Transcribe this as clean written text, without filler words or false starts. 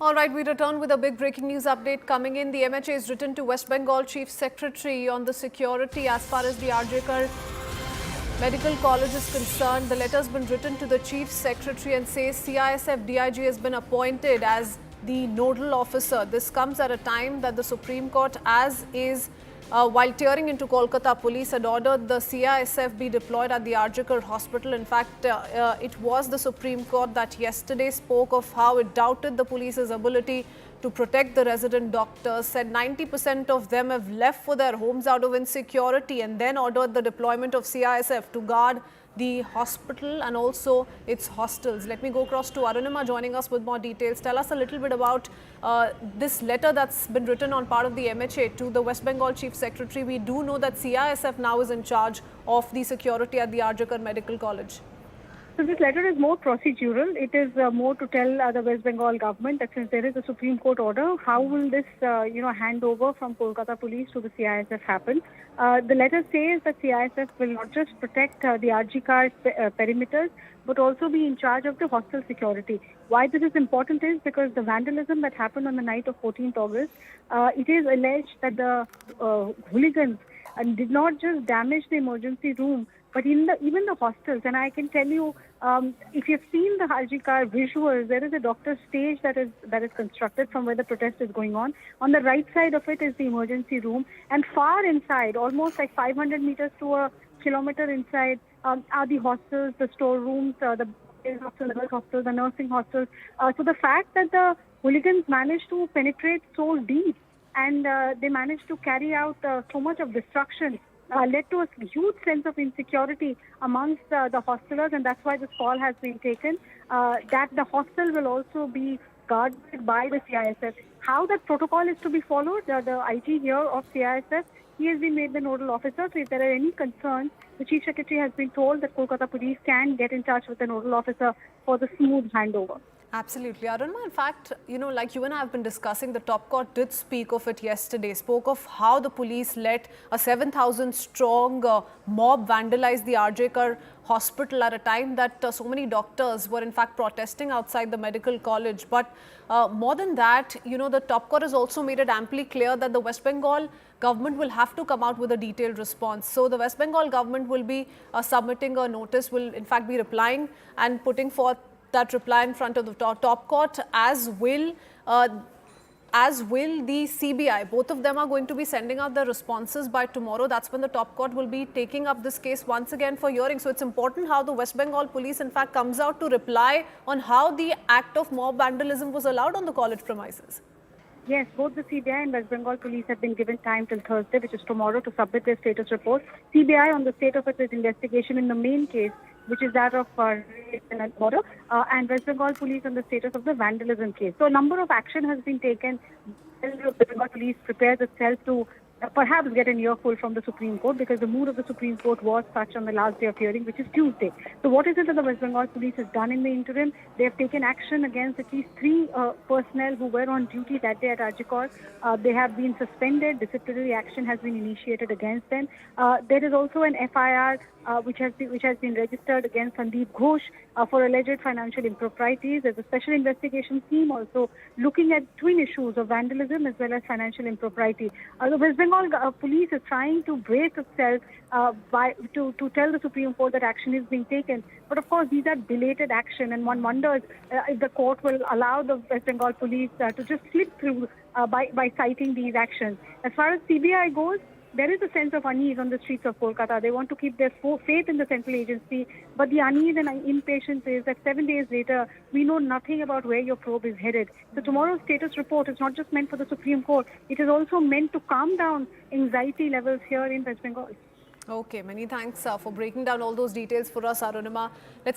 All right, we return with a big breaking news update coming in. The MHA is written to West Bengal Chief Secretary on the security as far as the RJ Medical College is concerned. The letter has been written to the Chief Secretary and says CISF DIG has been appointed as the nodal officer. This comes at a time that the Supreme Court, while tearing into Kolkata, police had ordered the CISF be deployed at the RJ hospital. In fact, it was the Supreme Court that yesterday spoke of how it doubted the police's ability to protect the resident doctors, said 90% of them have left for their homes out of insecurity, and then ordered the deployment of CISF to guard the hospital and also its hostels. Let me go across to Arunima joining us with more details. Tell us a little bit about this letter that's been written on part of the MHA to the West Bengal Chief Secretary. We do know that CISF now is in charge of the security at the RJ Medical College. So this letter is more procedural. It is more to tell the West Bengal government that since there is a Supreme Court order, how will this, handover from Kolkata police to the CISF happen? The letter says that CISF will not just protect the RG perimeters, but also be in charge of the hostel security. Why this is important is because the vandalism that happened on the night of 14th August, it is alleged that the hooligans did not just damage the emergency room, but even the hostels. And I can tell you, if you've seen the RG visuals, there is a doctor's stage that is constructed from where the protest is going on. On the right side of it is the emergency room, and far inside, almost like 500 meters to a kilometer inside, are the hostels, the storerooms, the hostels, the nursing hostels. So the fact that the hooligans managed to penetrate so deep and they managed to carry out so much of destruction led to a huge sense of insecurity amongst the hostelers, and that's why this call has been taken, that the hostel will also be guarded by the CISF. How that protocol is to be followed, the IG here of CISF, he has been made the nodal officer. So if there are any concerns, the Chief Secretary has been told that Kolkata police can get in touch with the nodal officer for the smooth handover. Absolutely. Arunima, in fact, like you and I have been discussing, the top court did speak of it yesterday, spoke of how the police let a 7,000 strong mob vandalize the RJ hospital at a time that so many doctors were in fact protesting outside the medical college. But more than that, the top court has also made it amply clear that the West Bengal government will have to come out with a detailed response. So the West Bengal government will be submitting a notice, will in fact be replying and putting forth that reply in front of the top court, as will the CBI. Both of them are going to be sending out their responses by tomorrow. That's when the top court will be taking up this case once again for hearing. So it's important how the West Bengal police in fact comes out to reply on how the act of mob vandalism was allowed on the college premises. Yes, both the CBI and West Bengal police have been given time till Thursday, which is tomorrow, to submit their status report. CBI on the state of its investigation in the main case, which is that of rape and murder, and West Bengal police on the status of the vandalism case. So a number of action has been taken. West Bengal police prepares itself to perhaps get an earful from the Supreme Court, because the mood of the Supreme Court was such on the last day of hearing, which is Tuesday. So what is it that the West Bengal police has done in the interim? They have taken action against at least 3 personnel who were on duty that day at RJ. They have been suspended. Disciplinary action has been initiated against them. There is also an FIR which has been registered against Sandeep Ghosh for alleged financial improprieties. There's a special investigation team also looking at twin issues of vandalism as well as financial impropriety. The West Bengal police is trying to brace itself to tell the Supreme Court that action is being taken. But of course, these are belated action, and one wonders if the court will allow the West Bengal police to just slip through by citing these actions. As far as CBI goes, there is a sense of unease on the streets of Kolkata. They want to keep their faith in the central agency, but the unease and impatience is that 7 days later, we know nothing about where your probe is headed. So tomorrow's status report is not just meant for the Supreme Court. It is also meant to calm down anxiety levels here in West Bengal. Okay, many thanks for breaking down all those details for us, Arunima. Let's